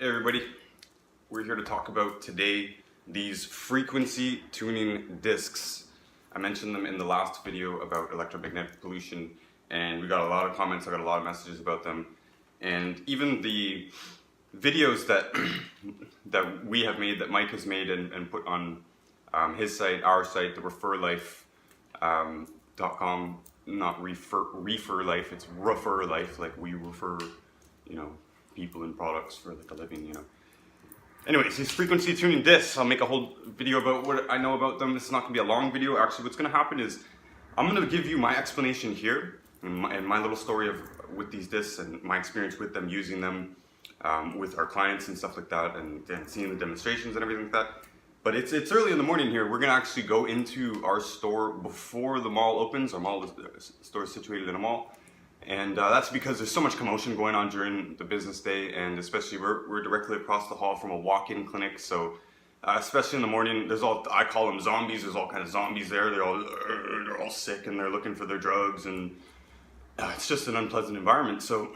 Hey everybody, we're here to talk about today these frequency tuning discs. I mentioned them in the last video about electromagnetic pollution and we got a lot of comments, I got a lot of messages about them. And even the videos that that we have made, that Mike has made and put on his site, our site, the referlife.com, not refer life, it's refer life, like we refer, you know, people and products for like a living, you know. Anyways, these frequency tuning discs, I'll make a whole video about what I know about them. This is not going to be a long video. Actually, what's going to happen is I'm going to give you my explanation here and my little story of with these discs and my experience with them, using them with our clients and stuff like that, and seeing the demonstrations and everything like that. But it's early in the morning here. We're going to actually go into our store before the mall opens. Our store is situated in a mall. And that's because there's so much commotion going on during the business day, and especially we're directly across the hall from a walk-in clinic, so especially in the morning, there's I call them zombies. There's all kinds of zombies there. They're all sick and they're looking for their drugs, and it's just an unpleasant environment. So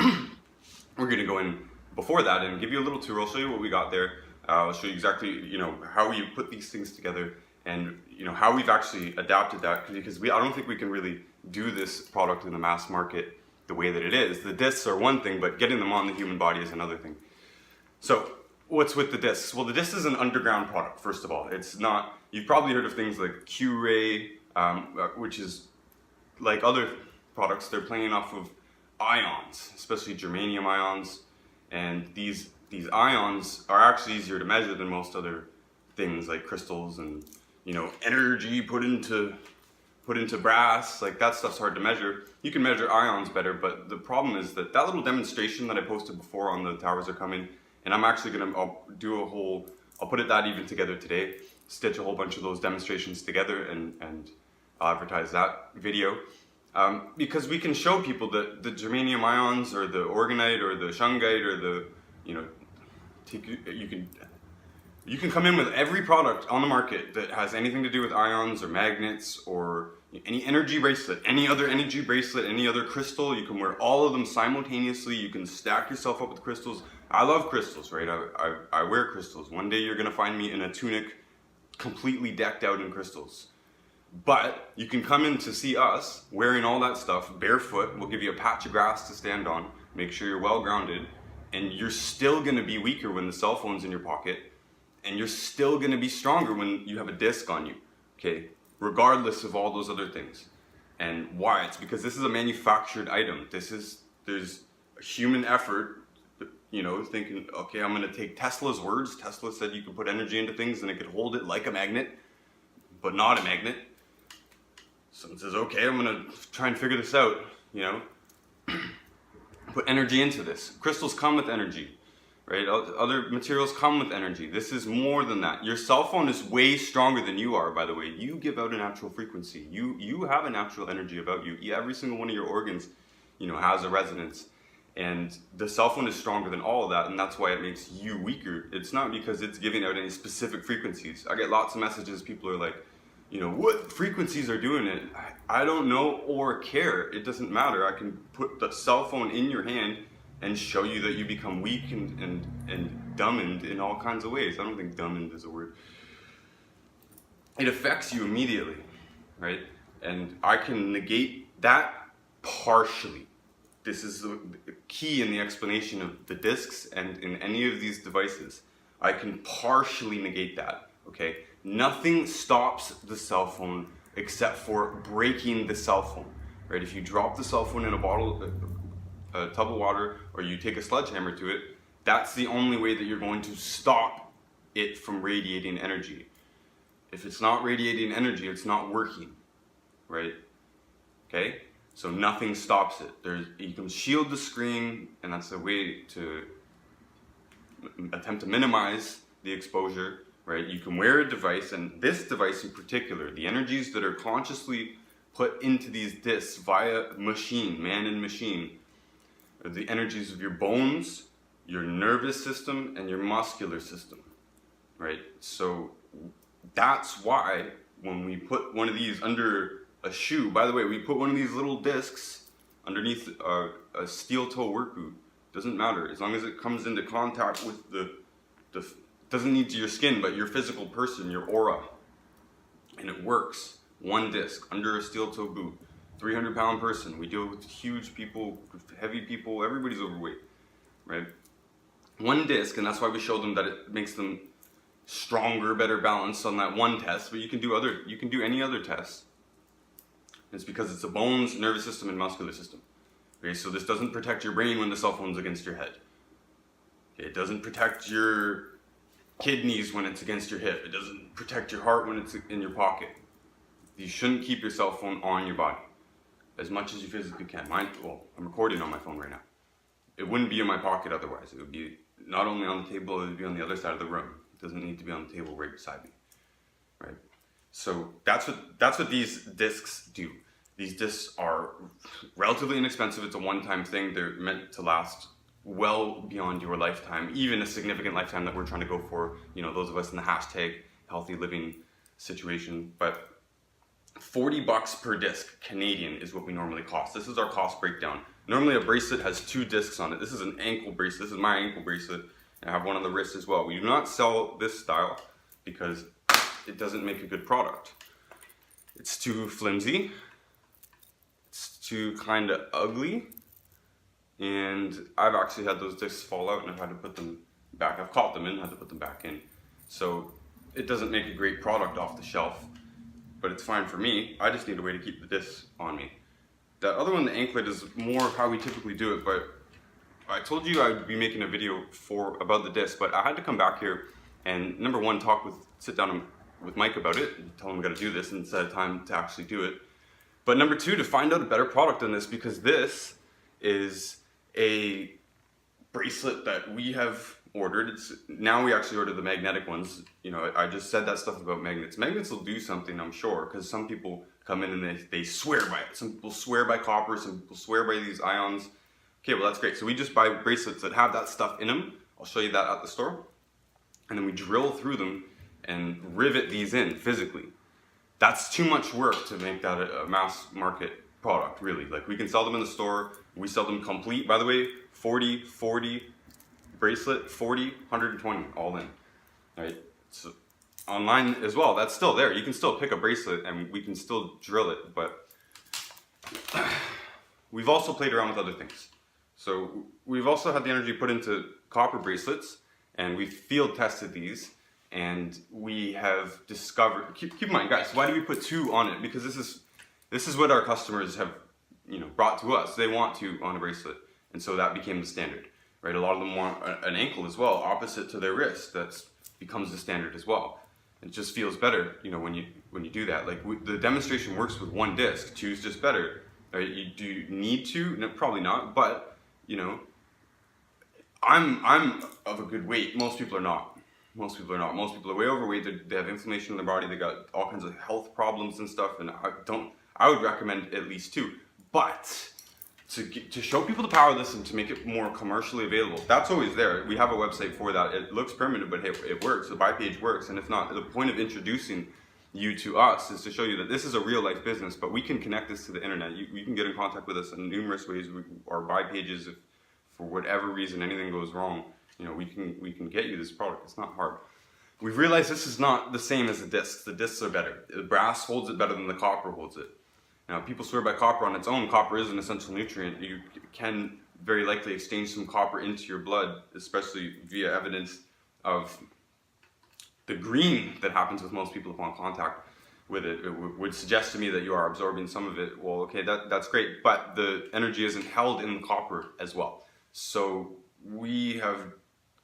we're gonna go in before that and give you a little tour. I'll show you what we got there. I'll show you exactly, you know, how we put these things together, and you know how we've actually adapted that, because I don't think we can really do this product in the mass market the way that it is. The discs are one thing, but getting them on the human body is another thing. So what's with the discs? Well, the disc is an underground product, first of all. It's not, you've probably heard of things like Q-ray, which is like other products, they're playing off of ions, especially germanium ions, and these ions are actually easier to measure than most other things like crystals and, you know, energy put into brass. Like that stuff's hard to measure. You can measure ions better, but the problem is that little demonstration that I posted before on the towers are coming, and I'm actually I'll put that even together today, stitch a whole bunch of those demonstrations together and I'll advertise that video. Because we can show people that the germanium ions or the orgonite or the shungite or the, you know, you can come in with every product on the market that has anything to do with ions or magnets or any energy bracelet, any other energy bracelet, any other crystal. You can wear all of them simultaneously. You can stack yourself up with crystals. I love crystals, right? I wear crystals. One day you're gonna find me in a tunic completely decked out in crystals. But you can come in to see us wearing all that stuff barefoot. We'll give you a patch of grass to stand on, make sure you're well grounded, and you're still gonna be weaker when the cell phone's in your pocket, and you're still gonna be stronger when you have a disc on you, okay? Regardless of all those other things. And why? It's because this is a manufactured item. There's a human effort, you know, thinking, okay, I'm gonna take Tesla's words. Tesla said you could put energy into things and it could hold it like a magnet, but not a magnet. Someone says, okay, I'm gonna try and figure this out, you know? Put energy into this. Crystals come with energy. Right? Other materials come with energy. This is more than that. Your cell phone is way stronger than you are, by the way. You give out a natural frequency. You have a natural energy about you. Every single one of your organs, you know, has a resonance. And the cell phone is stronger than all of that, and that's why it makes you weaker. It's not because it's giving out any specific frequencies. I get lots of messages, people are like, you know, what frequencies are doing it? I don't know or care. It doesn't matter. I can put the cell phone in your hand and show you that you become weak and dumbed in all kinds of ways. I don't think dumbed is a word. It affects you immediately, right? And I can negate that partially. This is the key in the explanation of the discs and in any of these devices. I can partially negate that, okay? Nothing stops the cell phone except for breaking the cell phone, right? If you drop the cell phone in a tub of water, or you take a sledgehammer to it, that's the only way that you're going to stop it from radiating energy. If it's not radiating energy, it's not working, right? Okay? So nothing stops it. You can shield the screen, and that's a way to attempt to minimize the exposure, right? You can wear a device, and this device in particular, the energies that are consciously put into these discs via machine, man and machine, the energies of your bones, your nervous system, and your muscular system, right? So that's why when we put one of these under a shoe, by the way, we put one of these little discs underneath a steel toe work boot Doesn't matter, as long as it comes into contact with the doesn't need to your skin, but your physical person, your aura, and it works. One disc under a steel toe boot, 300-pound person. We deal with huge people, heavy people, everybody's overweight, right? One disc, and that's why we show them that it makes them stronger, better balanced on that one test, but you can do any other test. It's because it's a bones, nervous system, and muscular system. Okay, so this doesn't protect your brain when the cell phone's against your head. It doesn't protect your kidneys when it's against your hip. It doesn't protect your heart when it's in your pocket. You shouldn't keep your cell phone on your body as much as you physically can. Well, I'm recording on my phone right now. It wouldn't be in my pocket otherwise. It would be not only on the table, it would be on the other side of the room. It doesn't need to be on the table right beside me, right? So that's what these discs do. These discs are relatively inexpensive. It's a one-time thing. They're meant to last well beyond your lifetime, even a significant lifetime that we're trying to go for, you know, those of us in the hashtag healthy living situation. But $40 per disc Canadian is what we normally cost. This is our cost breakdown. Normally a bracelet has 2 discs on it. This is an ankle bracelet. This is my ankle bracelet. And I have one on the wrist as well. We do not sell this style because it doesn't make a good product. It's too flimsy. It's too kind of ugly. And I've actually had those discs fall out and I've had to put them back. I've caught them in, had to put them back in. So it doesn't make a great product off the shelf, but it's fine for me. I just need a way to keep the discs on me. That other one, the anklet, is more of how we typically do it, but I told you I'd be making a video about the disc, but I had to come back here and number one, sit down with Mike about it and tell him we got to do this and set a time to actually do it. But number two, to find out a better product than this, because this is a bracelet that we have ordered. Now we actually ordered the magnetic ones. You know, I just said that stuff about magnets. Magnets will do something, I'm sure, because some people come in and they swear by it. Some people swear by copper, some people swear by these ions. Okay, well that's great. So we just buy bracelets that have that stuff in them. I'll show you that at the store. And then we drill through them and rivet these in physically. That's too much work to make that a mass market product, really. Like, we can sell them in the store. We sell them complete, by the way, 40 bracelet, 40, 120 all in, right? So online as well, that's still there. You can still pick a bracelet and we can still drill it, but we've also played around with other things. So we've also had the energy put into copper bracelets, and we've field tested these, and we have discovered, keep in mind guys, why do we put 2 on it? Because this is what our customers have, you know, brought to us. They want 2 on a bracelet, and so that became the standard, right? A lot of them want an ankle as well, opposite to their wrist. That becomes the standard as well. It just feels better, you know, when you do that. Like, the demonstration works with 1 disc. 2 is just better, right? You do need to, no, probably not, but you know, I'm of a good weight. Most people are not. Most people are not. Most people are way overweight. They have inflammation in their body. They got all kinds of health problems and stuff. And I would recommend at least 2. But to show people the power of this and to make it more commercially available, that's always there. We have a website for that. It looks permanent, but hey, it works. The buy page works. And if not, the point of introducing you to us is to show you that this is a real life business, but we can connect this to the internet. You can get in contact with us in numerous ways. Our buy pages, if for whatever reason anything goes wrong, you know, we can get you this product. It's not hard. We've realized this is not the same as the discs. The discs are better. The brass holds it better than the copper holds it. Now, people swear by copper on its own. Copper is an essential nutrient. You can very likely exchange some copper into your blood, especially via evidence of the green that happens with most people upon contact with it. It would suggest to me that you are absorbing some of it. Well, okay, that's great, but the energy isn't held in the copper as well. So we have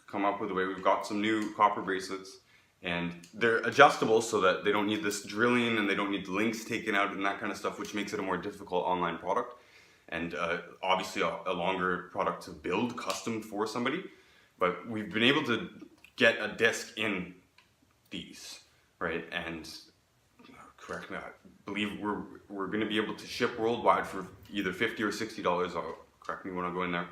come up with a way. We've got some new copper bracelets, and they're adjustable so that they don't need this drilling and they don't need the links taken out and that kind of stuff, which makes it a more difficult online product, and obviously a longer product to build custom for somebody. But we've been able to get a disc in these, right? And correct me, I believe we're going to be able to ship worldwide for either $50 or $60. Correct me when I go in there,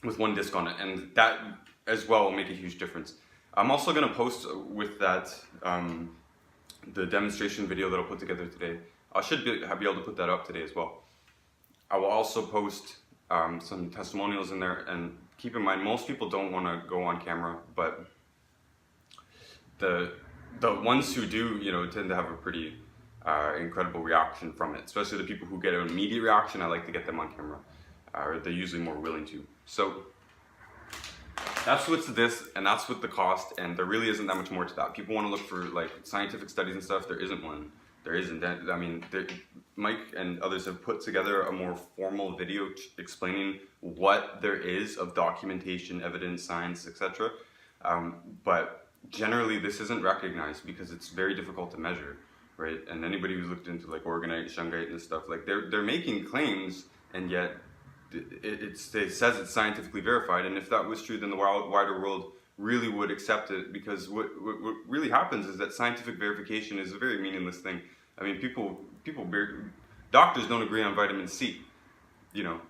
with 1 disc on it, and that as well will make a huge difference. I'm also going to post with that the demonstration video that I'll put together today. I should be able to put that up today as well. I will also post some testimonials in there. And keep in mind, most people don't want to go on camera, but the ones who do, you know, tend to have a pretty incredible reaction from it. Especially the people who get an immediate reaction, I like to get them on camera, or they're usually more willing to. So that's what's this, and that's what the cost, and there really isn't that much more to that. People want to look for like scientific studies and stuff. There isn't one. There isn't. I mean, Mike and others have put together a more formal video explaining what there is of documentation, evidence, science, etc. But generally, this isn't recognized because it's very difficult to measure, right? And anybody who's looked into like orgonite, shungite, and stuff, like they're making claims, and yet it says it's scientifically verified. And if that was true, then the wider world really would accept it, because what really happens is that scientific verification is a very meaningless thing. I mean, doctors don't agree on vitamin C, you know,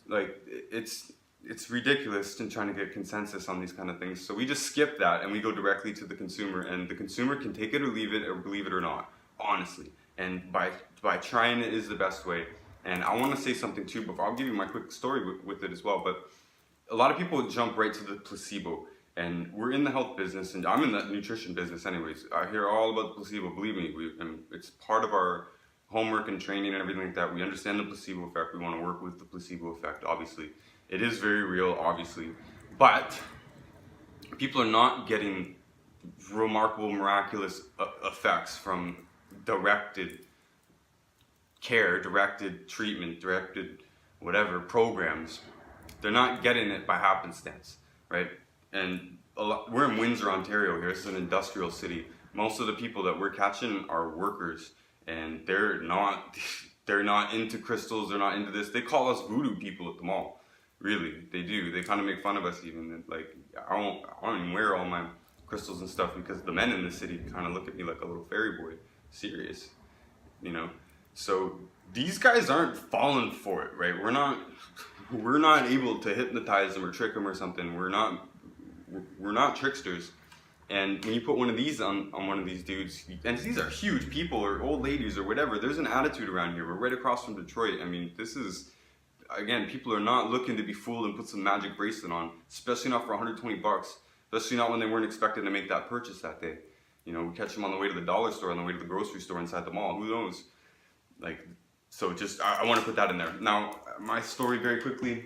like it's ridiculous in trying to get consensus on these kind of things. So we just skip that and we go directly to the consumer, and the consumer can take it or leave it or believe it or not, honestly. And by trying it is the best way. And I want to say something too, before I'll give you my quick story with it as well, but a lot of people jump right to the placebo. And we're in the health business, and I'm in the nutrition business anyways. I hear all about the placebo, believe me, and it's part of our homework and training and everything like that. We understand the placebo effect, we want to work with the placebo effect, obviously. It is very real, obviously. But people are not getting remarkable, miraculous effects from directed care, directed treatment, directed whatever programs. They're not getting it by happenstance, right? And we're in Windsor, Ontario here. This is an industrial city. Most of the people that we're catching are workers, and they're not into crystals, they're not into this. They call us voodoo people at the mall. Really, they do. They kind of make fun of us even. Like, I don't even wear all my crystals and stuff because the men in the city kind of look at me like a little fairy boy. Serious, you know? So these guys aren't falling for it, right? We're not able to hypnotize them or trick them or something. We're not tricksters. And when you put one of these on one of these dudes, and these are huge people or old ladies or whatever, there's an attitude around here. We're right across from Detroit. I mean, this is, again, people are not looking to be fooled and put some magic bracelet on, especially not for 120 bucks, especially not when they weren't expecting to make that purchase that day. You know, we catch them on the way to the dollar store, on the way to the grocery store inside the mall, who knows? Like, so just, I want to put that in there. Now, my story very quickly.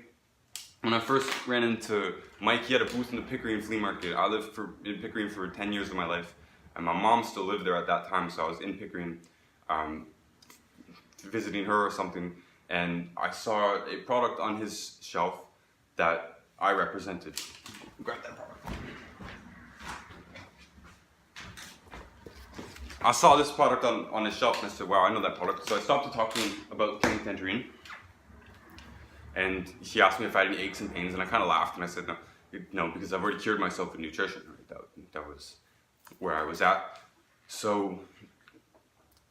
When I first ran into Mike, he had a booth in the Pickering flea market. I lived in Pickering for 10 years of my life, and my mom still lived there at that time, so I was in Pickering visiting her or something, and I saw a product on his shelf that I represented. Grab that product. I saw this product on his shelf, and I said, wow, I know that product. So I stopped to talk to him about tangerine. And she asked me if I had any aches and pains, and I kind of laughed, and I said no, because I've already cured myself with nutrition. Right? That was where I was at. So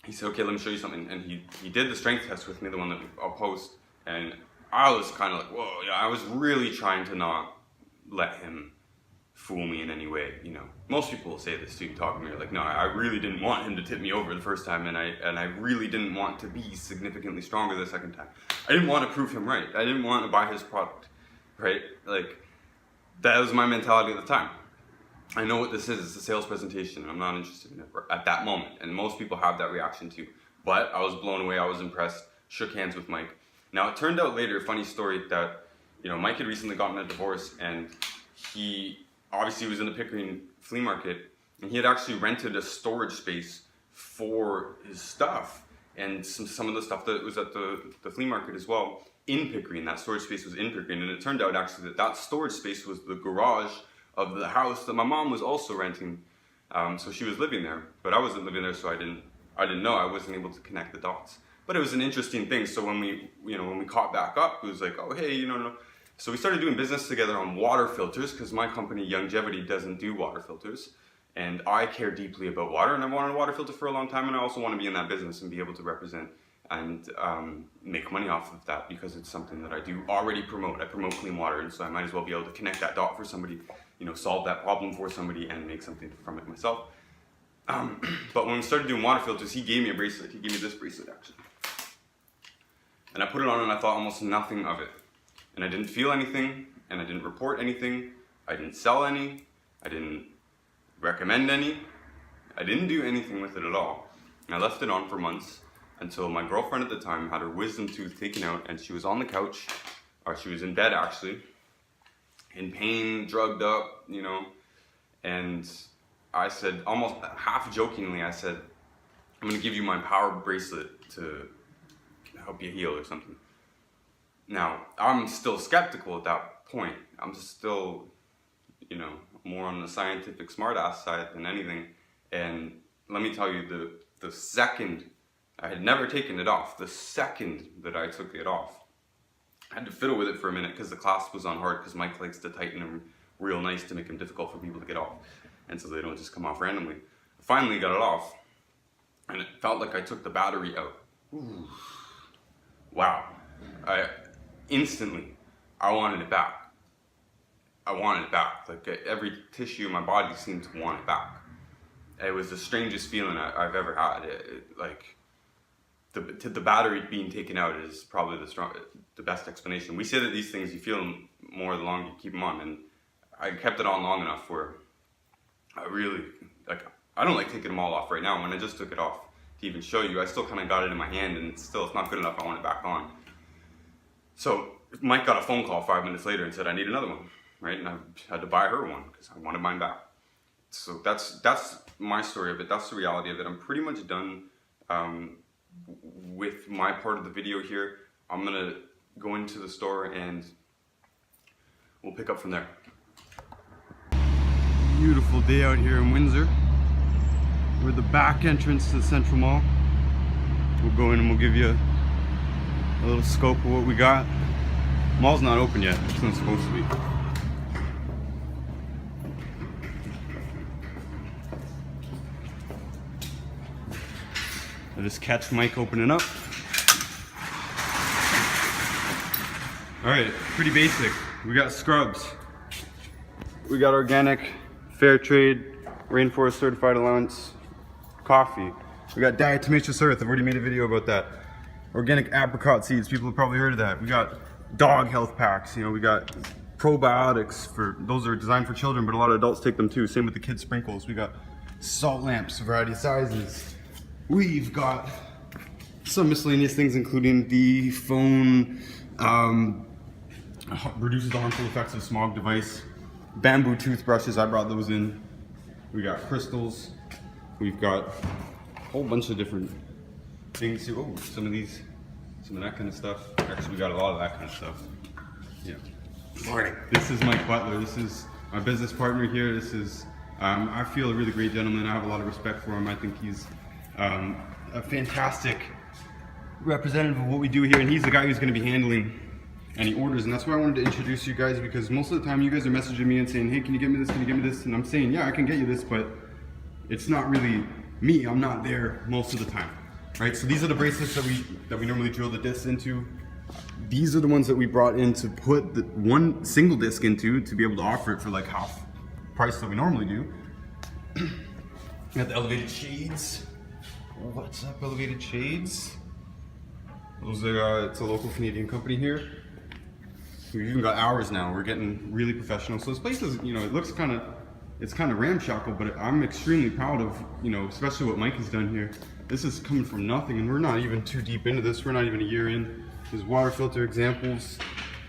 he said, okay, let me show you something. And he did the strength test with me, the one that I'll post. And I was kind of like, whoa, yeah, I was really trying to not let him fool me in any way, you know. Most people will say this too, talking to me, like, no, I really didn't want him to tip me over the first time, and I really didn't want to be significantly stronger the second time. I didn't want to prove him right. I didn't want to buy his product, right? Like, that was my mentality at the time. I know what this is. It's a sales presentation, and I'm not interested in it at that moment. And most people have that reaction too. But I was blown away. I was impressed. Shook hands with Mike. Now, it turned out later, funny story, that, you know, Mike had recently gotten a divorce, and he obviously was in the Pickering flea market, and he had actually rented a storage space for his stuff and some of the stuff that was at the flea market as well in Pickering. That storage space was in Pickering, and it turned out actually that storage space was the garage of the house that my mom was also renting. So she was living there, but I wasn't living there, so I didn't know. I wasn't able to connect the dots. But it was an interesting thing. So when we caught back up, it was like, oh hey, no. So we started doing business together on water filters, because my company, YGYOntario, doesn't do water filters. And I care deeply about water, and I've wanted a water filter for a long time, and I also want to be in that business and be able to represent and make money off of that, because it's something that I do already promote. I promote clean water, and so I might as well be able to connect that dot for somebody, you know, solve that problem for somebody and make something from it myself. But when we started doing water filters, he gave me a bracelet. He gave me this bracelet, actually. And I put it on, and I thought almost nothing of it. And I didn't feel anything, and I didn't report anything. I didn't sell any. I didn't recommend any. I didn't do anything with it at all. And I left it on for months until my girlfriend at the time had her wisdom tooth taken out, and she was on the couch, or she was in bed actually, in pain, drugged up, you know, and I said, almost half jokingly, I said, I'm gonna give you my power bracelet to help you heal or something. Now, I'm still skeptical at that point. I'm still, you know, more on the scientific smartass side than anything. And let me tell you, the second, I had never taken it off, the second that I took it off, I had to fiddle with it for a minute because the clasp was on hard, because Mike likes to tighten them real nice to make them difficult for people to get off, and so they don't just come off randomly. I finally got it off, and it felt like I took the battery out. Ooh. Wow. Instantly, I wanted it back. I wanted it back. Like every tissue in my body seemed to want it back. It was the strangest feeling I've ever had. Like the battery being taken out is probably the best explanation. We say that these things, you feel them more the longer you keep them on, and I kept it on long enough where I really, like, I don't like taking them all off right now. When I just took it off to even show you, I still kind of got it in my hand, and it's not good enough. I want it back on. So Mike got a phone call 5 minutes later and said, I need another one, right? And I had to buy her one because I wanted mine back. So that's my story of it. That's the reality of it. I'm pretty much done with my part of the video here. I'm gonna go into the store and we'll pick up from there. Beautiful day out here in Windsor. We're at the back entrance to the Central Mall. We'll go in and we'll give you a little scope of what we got. Mall's not open yet. It's not supposed to be. I just catch Mike opening up. Alright, pretty basic. We got scrubs. We got organic, fair trade, rainforest certified allowance, coffee. We got diatomaceous earth. I've already made a video about that. Organic apricot seeds. People have probably heard of that. We got dog health packs. You know, we got probiotics for those are designed for children, but a lot of adults take them too. Same with the kids sprinkles. We got salt lamps, a variety of sizes. We've got some miscellaneous things, including the phone, reduces the harmful effects of smog device, bamboo toothbrushes. I brought those in. We got crystals. We've got a whole bunch of different things. Oh, some of that kind of stuff. Actually, we got a lot of that kind of stuff. Yeah. Morning. This is Mike Butler. This is my business partner here. This is, I feel a really great gentleman. I have a lot of respect for him. I think he's a fantastic representative of what we do here, and he's the guy who's going to be handling any orders. And that's why I wanted to introduce you guys, because most of the time you guys are messaging me and saying, hey, can you get me this, can you get me this? And I'm saying, yeah, I can get you this, but it's not really me. I'm not there most of the time, right? So these are the bracelets that we normally drill the discs into. These are the ones that we brought in to put the one single disc into to be able to offer it for like half price that we normally do. We got the elevated shades. What's up, elevated shades? Those are, it's a local Canadian company here. We've even got hours now. We're getting really professional. So this place is, you know, it looks kind of, it's kind of ramshackle, but I'm extremely proud of, you know, especially what Mike has done here. This is coming from nothing, and we're not even too deep into this. We're not even a year in. There's water filter examples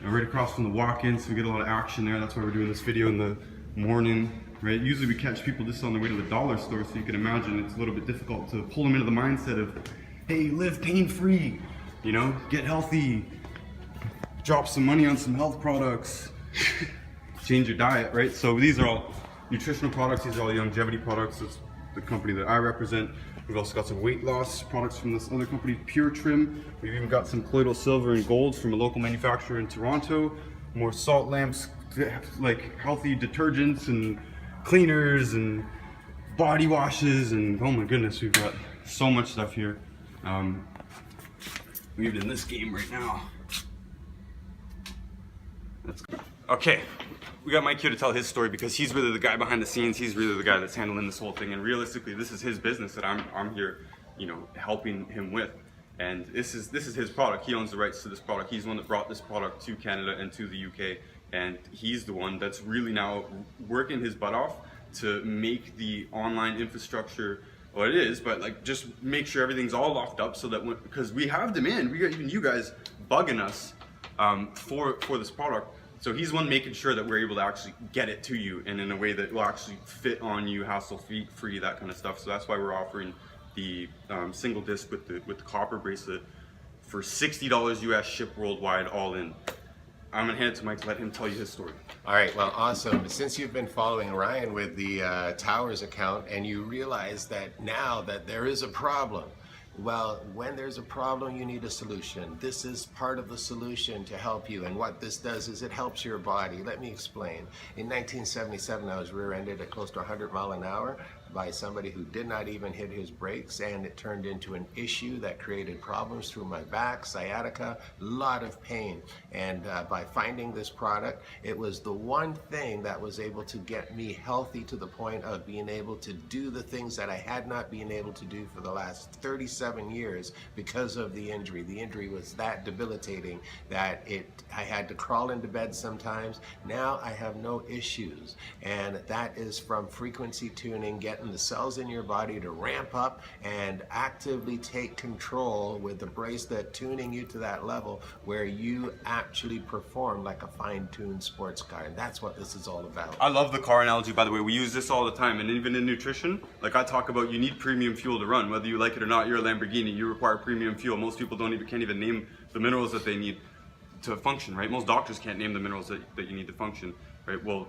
right across from the walk-in, so we get a lot of action there. That's why we're doing this video in the morning, right? Usually we catch people just on the way to the dollar store, so you can imagine it's a little bit difficult to pull them into the mindset of, hey, live pain-free, you know, get healthy, drop some money on some health products, change your diet, right? So these are all nutritional products. These are all longevity products. That's the company that I represent. We've also got some weight loss products from this other company, Pure Trim. We've even got some colloidal silver and golds from a local manufacturer in Toronto. More salt lamps, like healthy detergents and cleaners and body washes, and oh my goodness, we've got so much stuff here. We're in this game right now. That's good. Okay, we got Mike here to tell his story, because he's really the guy behind the scenes. He's really the guy that's handling this whole thing, and realistically, this is his business that I'm here, you know, helping him with. And this is his product. He owns the rights to this product. He's the one that brought this product to Canada and to the UK, and he's the one that's really now working his butt off to make the online infrastructure what it is, but like just make sure everything's all locked up so that because we have demand, we got even you guys bugging us for this product. So he's one making sure that we're able to actually get it to you and in a way that will actually fit on you, hassle-free, that kind of stuff. So that's why we're offering the single disc with the copper bracelet for $60 US, shipped worldwide, all in. I'm gonna hand it to Mike to let him tell you his story. All right, well, awesome. Since you've been following Ryan with the Towers account and you realize that now that there is a problem, well, when there's a problem, you need a solution. This is part of the solution to help you. And what this does is it helps your body. Let me explain. In 1977, I was rear-ended at close to 100 miles an hour by somebody who did not even hit his brakes, and it turned into an issue that created problems through my back, sciatica, a lot of pain. And by finding this product, it was the one thing that was able to get me healthy to the point of being able to do the things that I had not been able to do for the last 37 years because of the injury. The injury was that debilitating that I had to crawl into bed sometimes. Now I have no issues, and that is from frequency tuning, getting the cells in your body to ramp up and actively take control with the bracelet, tuning you to that level where you actually perform like a fine-tuned sports car. And that's what this is all about. I love the car analogy, by the way. We use this all the time, and even in nutrition, like I talk about, you need premium fuel to run. Whether you like it or not, you're a Lamborghini, you require premium fuel. Most people can't even name the minerals that they need to function, right? Most doctors can't name the minerals that you need to function, right? Well,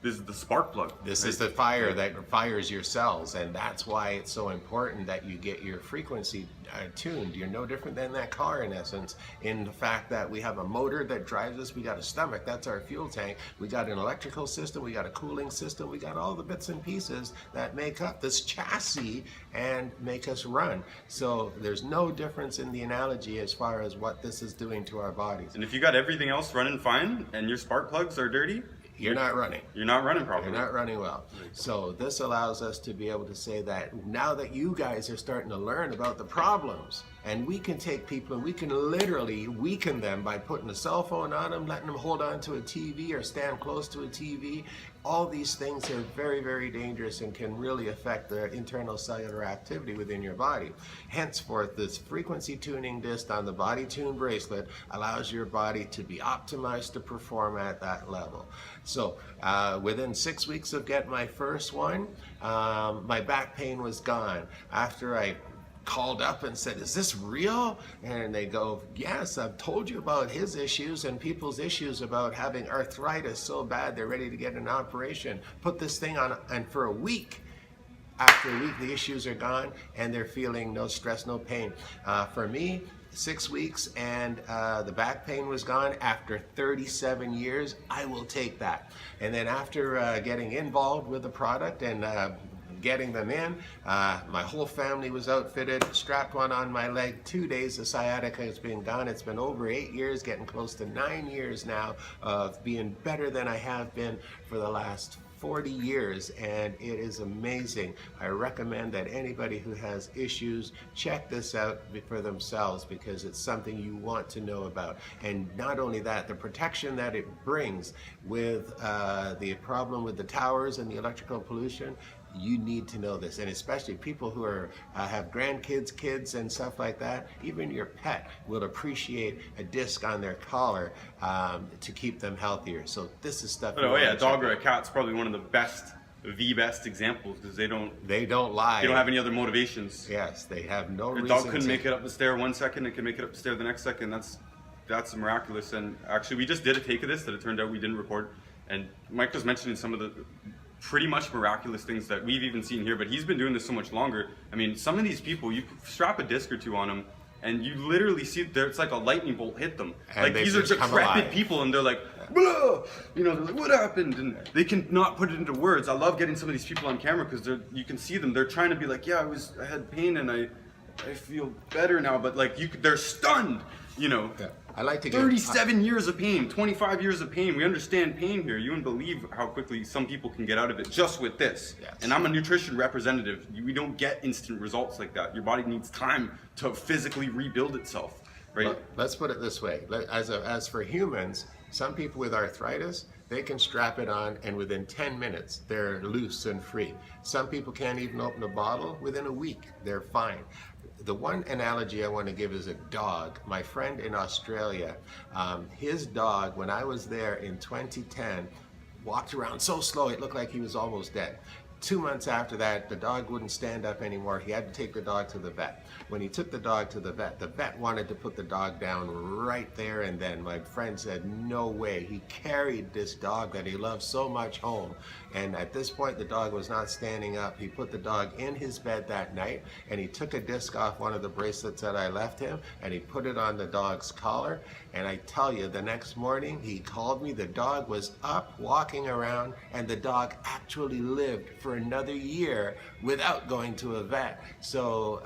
this is the spark plug. This is the fire that fires your cells, and that's why it's so important that you get your frequency tuned. You're no different than that car in essence, in the fact that we have a motor that drives us, we got a stomach, that's our fuel tank, we got an electrical system, we got a cooling system, we got all the bits and pieces that make up this chassis and make us run. So there's no difference in the analogy as far as what this is doing to our bodies. And if you got everything else running fine and your spark plugs are dirty, you're not running. You're not running properly. You're not running well. So this allows us to be able to say that now that you guys are starting to learn about the problems, and we can take people and we can literally weaken them by putting a cell phone on them, letting them hold on to a TV or stand close to a TV. All these things are very, very dangerous and can really affect the internal cellular activity within your body. Henceforth, this frequency tuning disc on the Bod-E-Tune bracelet allows your body to be optimized to perform at that level. So within 6 weeks of getting my first one, my back pain was gone. After I called up and said, "Is this real?" And they go, "Yes, I've told you about his issues and people's issues about having arthritis so bad they're ready to get an operation. Put this thing on," and for a week, after a week, the issues are gone and they're feeling no stress, no pain. For me, 6 weeks and the back pain was gone after 37 years. I will take that. And then after getting involved with the product and getting them in, my whole family was outfitted, strapped one on my leg. 2 days the sciatica has been gone. It's been over 8 years, getting close to 9 years now of being better than I have been for the last 40 years, and it is amazing. I recommend that anybody who has issues check this out for themselves, because it's something you want to know about. And not only that, the protection that it brings with the problem with the towers and the electrical pollution, you need to know this. And especially people who are have grandkids, kids and stuff like that, even your pet will appreciate a disc on their collar to keep them healthier. So this is stuff. Oh yeah, a dog or a cat's probably one of the best examples, because they don't lie. They don't have any other motivations. Yes, they have no reason. The dog couldn't make it up the stair 1 second, it can make it up the stair the next second. That's miraculous. And actually we just did a take of this that it turned out we didn't record, and Mike was mentioning some of the pretty much miraculous things that we've even seen here, but he's been doing this so much longer. I mean, some of these people, you strap a disc or two on them and you literally see it's like a lightning bolt hit them. And like these are decrepit people and they're like, blah! You know, they're like, what happened? And they can not put it into words. I love getting some of these people on camera because you can see them. They're trying to be like, yeah, I had pain and I feel better now, but like they're stunned, you know. Yeah. I like to give 37 years of pain, 25 years of pain. We understand pain here. You wouldn't believe how quickly some people can get out of it just with this. Yes. And I'm a nutrition representative. We don't get instant results like that. Your body needs time to physically rebuild itself, right? Well, let's put it this way. As for humans, some people with arthritis, they can strap it on and within 10 minutes, they're loose and free. Some people can't even open a bottle. Within a week, they're fine. The one analogy I want to give is a dog. My friend in Australia, his dog, when I was there in 2010, walked around so slow it looked like he was almost dead. 2 months after that, the dog wouldn't stand up anymore. He had to take the dog to the vet. When he took the dog to the vet wanted to put the dog down right there and then. My friend said, no way. He carried this dog that he loved so much home. And at this point, the dog was not standing up. He put the dog in his bed that night, and he took a disc off one of the bracelets that I left him, and he put it on the dog's collar. And I tell you, the next morning, he called me. The dog was up, walking around, and the dog actually lived for another year without going to a vet. So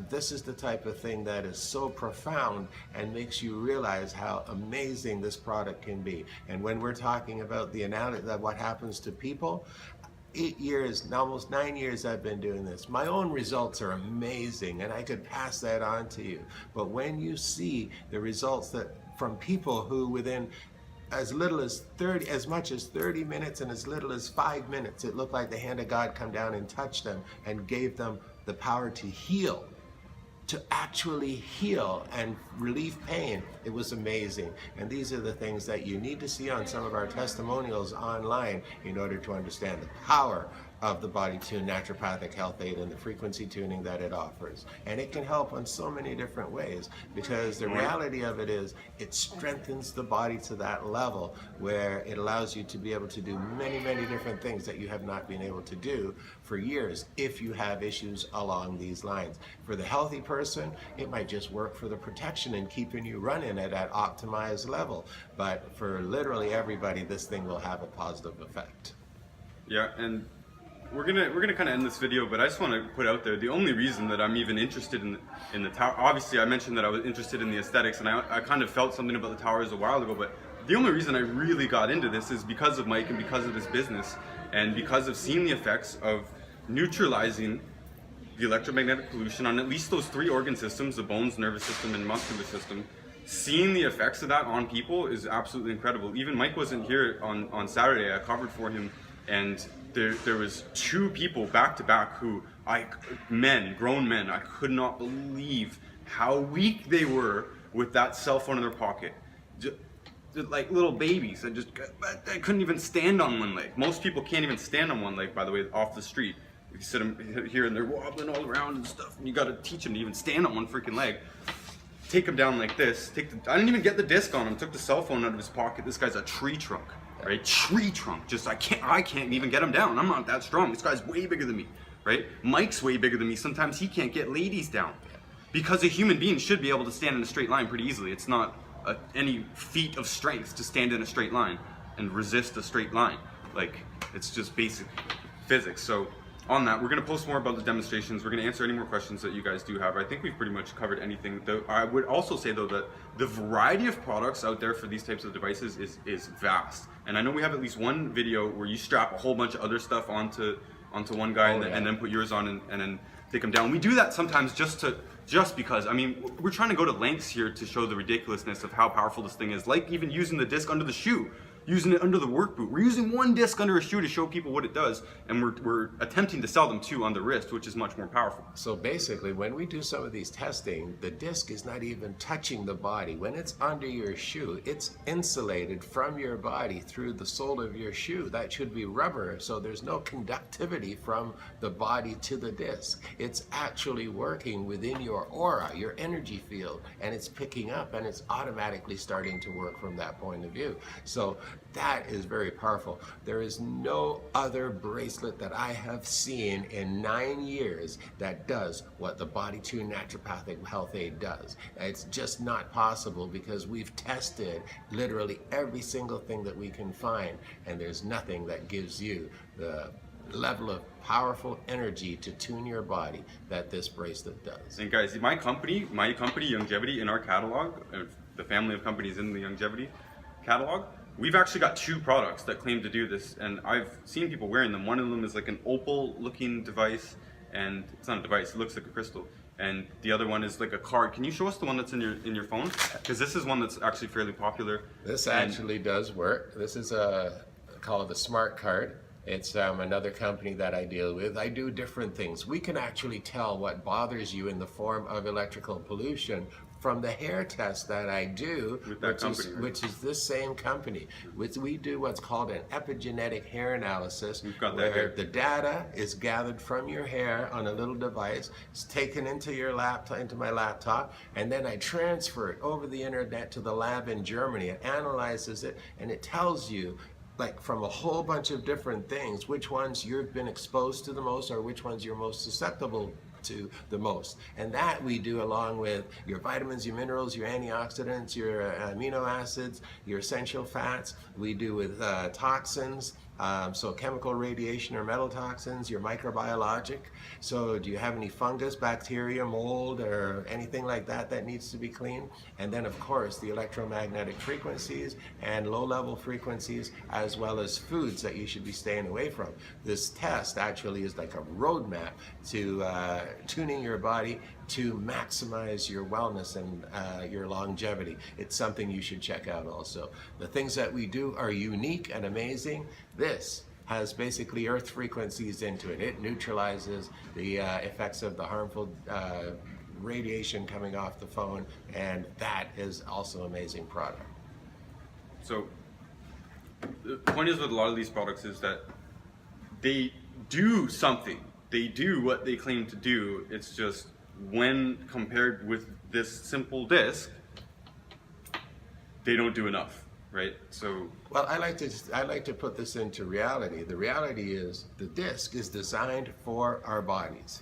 this is the type of thing that is so profound and makes you realize how amazing this product can be. And when we're talking about the analysis of what happens to people, 8 years, almost 9 years I've been doing this. My own results are amazing, and I could pass that on to you. But when you see the results that from people who within as little as 30, as much as 30 minutes and as little as 5 minutes, it looked like the hand of God come down and touched them and gave them the power to heal, to actually heal and relieve pain. It was amazing. And these are the things that you need to see on some of our testimonials online in order to understand the power of the Bod-E-Tune naturopathic health aid and the frequency tuning that it offers. And it can help in so many different ways, because the reality of it is it strengthens the body to that level where it allows you to be able to do many, many different things that you have not been able to do for years if you have issues along these lines. For the healthy person, it might just work for the protection and keeping you running at that optimized level. But for literally everybody, this thing will have a positive effect. Yeah, and we're gonna kind of end this video, but I just want to put out there the only reason that I'm even interested in the tower. Obviously, I mentioned that I was interested in the aesthetics, and I kind of felt something about the towers a while ago. But the only reason I really got into this is because of Mike and because of this business, and because of seeing the effects of neutralizing the electromagnetic pollution on at least those 3 organ systems: the bones, nervous system, and muscular system. Seeing the effects of that on people is absolutely incredible. Even Mike wasn't here on Saturday. I covered for him, and there was 2 people back to back who grown men, I could not believe how weak they were with that cell phone in their pocket. Just like little babies that I couldn't even stand on one leg. Most people can't even stand on one leg, by the way, off the street. You sit them here and they're wobbling all around and stuff, and you got to teach them to even stand on one freaking leg. Take him down like this. I didn't even get the disc on him. Took the cell phone out of his pocket. This guy's a tree trunk. Right, tree trunk. Just I can't even get him down. I'm not that strong. This guy's way bigger than me, right? Mike's way bigger than me. Sometimes he can't get ladies down, because a human being should be able to stand in a straight line pretty easily. It's not any feat of strength to stand in a straight line and resist a straight line. Like, it's just basic physics. So on that, we're going to post more about the demonstrations. We're going to answer any more questions that you guys do have. I think we've pretty much covered anything. Though I would also say, though, that the variety of products out there for these types of devices is vast. And I know we have at least one video where you strap a whole bunch of other stuff onto one guy and then put yours on and then take them down. We do that sometimes just because, I mean, we're trying to go to lengths here to show the ridiculousness of how powerful this thing is. Like even using the disc under the shoe. Using it under the work boot. We're using one disc under a shoe to show people what it does, and we're attempting to sell them 2 on the wrist, which is much more powerful. So basically, when we do some of these testing, the disc is not even touching the body. When it's under your shoe, it's insulated from your body through the sole of your shoe. That should be rubber, so there's no conductivity from the body to the disc. It's actually working within your aura, your energy field, and it's picking up, and it's automatically starting to work from that point of view. So that is very powerful. There is no other bracelet that I have seen in 9 years that does what the Bod-E-Tune naturopathic health aid does. It's just not possible, because we've tested literally every single thing that we can find, and there's nothing that gives you the level of powerful energy to tune your body that this bracelet does. And guys, my company YGYOntario, in our catalog, the family of companies in the longevity catalog. We've actually got 2 products that claim to do this, and I've seen people wearing them. One of them is like an opal-looking device, and it's not a device; it looks like a crystal. And the other one is like a card. Can you show us the one that's in your phone? Because this is one that's actually fairly popular. This actually does work. This is called the Smart Card. It's another company that I deal with. I do different things. We can actually tell what bothers you in the form of electrical pollution from the hair test that I do, which is this same company. We do what's called an epigenetic hair analysis, where the data is gathered from your hair on a little device. It's taken into your laptop, into my laptop, and then I transfer it over the internet to the lab in Germany. It analyzes it, and it tells you, like, from a whole bunch of different things, which ones you've been exposed to the most, or which ones you're most susceptible to the most. And that we do along with your vitamins, your minerals, your antioxidants, your amino acids, your essential fats. We do with toxins, so chemical radiation or metal toxins, your microbiologic. So do you have any fungus, bacteria, mold, or anything like that that needs to be cleaned? And then of course the electromagnetic frequencies and low-level frequencies, as well as foods that you should be staying away from. This test actually is like a roadmap to tuning your body to maximize your wellness and your longevity. It's something you should check out also. The things that we do are unique and amazing. This has basically earth frequencies into it. It neutralizes the effects of the harmful radiation coming off the phone, and that is also an amazing product. So the point is with a lot of these products is that they do something. They do what they claim to do. It's just when compared with this simple disc, they don't do enough, right? So, well, I like to put this into reality. The reality is the disc is designed for our bodies.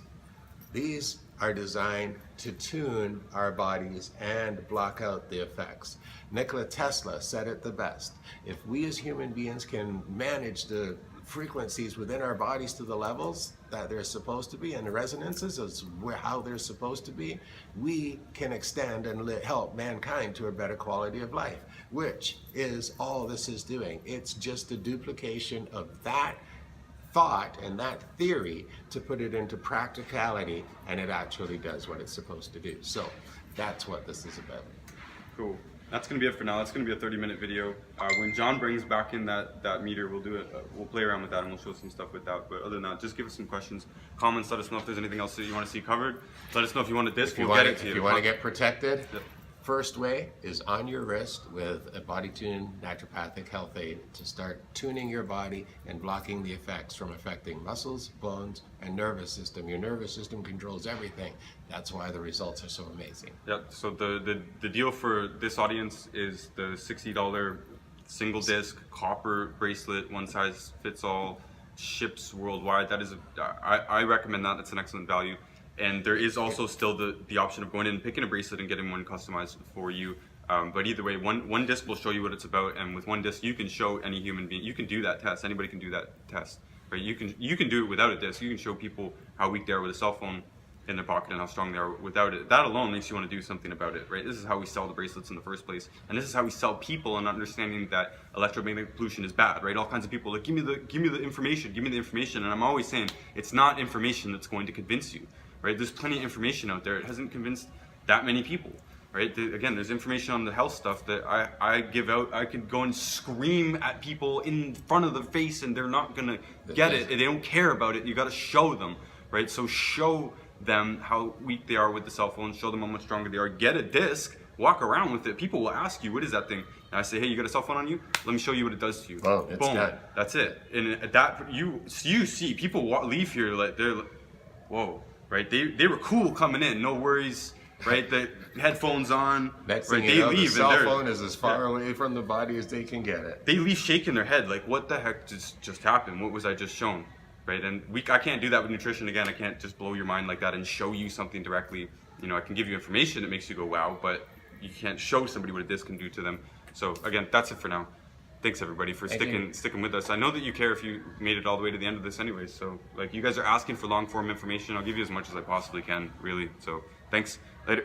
These are designed to tune our bodies and block out the effects. Nikola Tesla said it the best. If we as human beings can manage the frequencies within our bodies to the levels that they're supposed to be, and the resonances is how they're supposed to be, we can extend and help mankind to a better quality of life, which is all this is doing. It's just a duplication of that thought and that theory to put it into practicality, and it actually does what it's supposed to do. So that's what this is about. Cool. That's going to be it for now. That's going to be a 30-minute video. When John brings back in that meter, we'll do it. We'll play around with that and we'll show some stuff with that. But other than that, just give us some questions, comments. Let us know if there's anything else that you want to see covered. Let us know if you want a disc. We'll get it to you. If you want to get protected, first way is on your wrist with a Bod-E-Tune naturopathic health aid to start tuning your body and blocking the effects from affecting muscles, bones, and nervous system. Your nervous system controls everything. That's why the results are so amazing. Yeah, so the deal for this audience is the $60 single disc copper bracelet, one size fits all, ships worldwide. That is, I recommend that. That's an excellent value. And there is also still the option of going in and picking a bracelet and getting one customized for you. But either way, one disc will show you what it's about, and with one disc you can show any human being. You can do that test. Anybody can do that test, right? You can do it without a disc. You can show people how weak they are with a cell phone in their pocket and how strong they are without it. That alone makes you want to do something about it, right? This is how we sell the bracelets in the first place, and this is how we sell people and understanding that electromagnetic pollution is bad, right? All kinds of people are like, give me the information, and I'm always saying it's not information that's going to convince you. Right? There's plenty of information out there. It hasn't convinced that many people, right? Again, there's information on the health stuff that I give out. I could go and scream at people in front of the face and they're not gonna get it. They don't care about it. You gotta show them, right? So show them how weak they are with the cell phone, show them how much stronger they are. Get a disc, walk around with it. People will ask you, what is that thing? And I say, hey, you got a cell phone on you? Let me show you what it does to you. Oh, it's boom. done. That's it. And that you see people leave here like they're like, whoa. Right, they were cool coming in, no worries. Right, the headphones on. Next right, thing you know, the cell and phone is as far away from the body as they can get it. They leave shaking their head, like, what the heck just happened? What was I just shown? Right, and I can't do that with nutrition. Again, I can't just blow your mind like that and show you something directly. You know, I can give you information that makes you go wow, but you can't show somebody what a disc can do to them. So again, that's it for now. Thanks everybody for sticking with us. I know that you care if you made it all the way to the end of this anyway. So like, you guys are asking for long form information. I'll give you as much as I possibly can, really. So thanks. Later.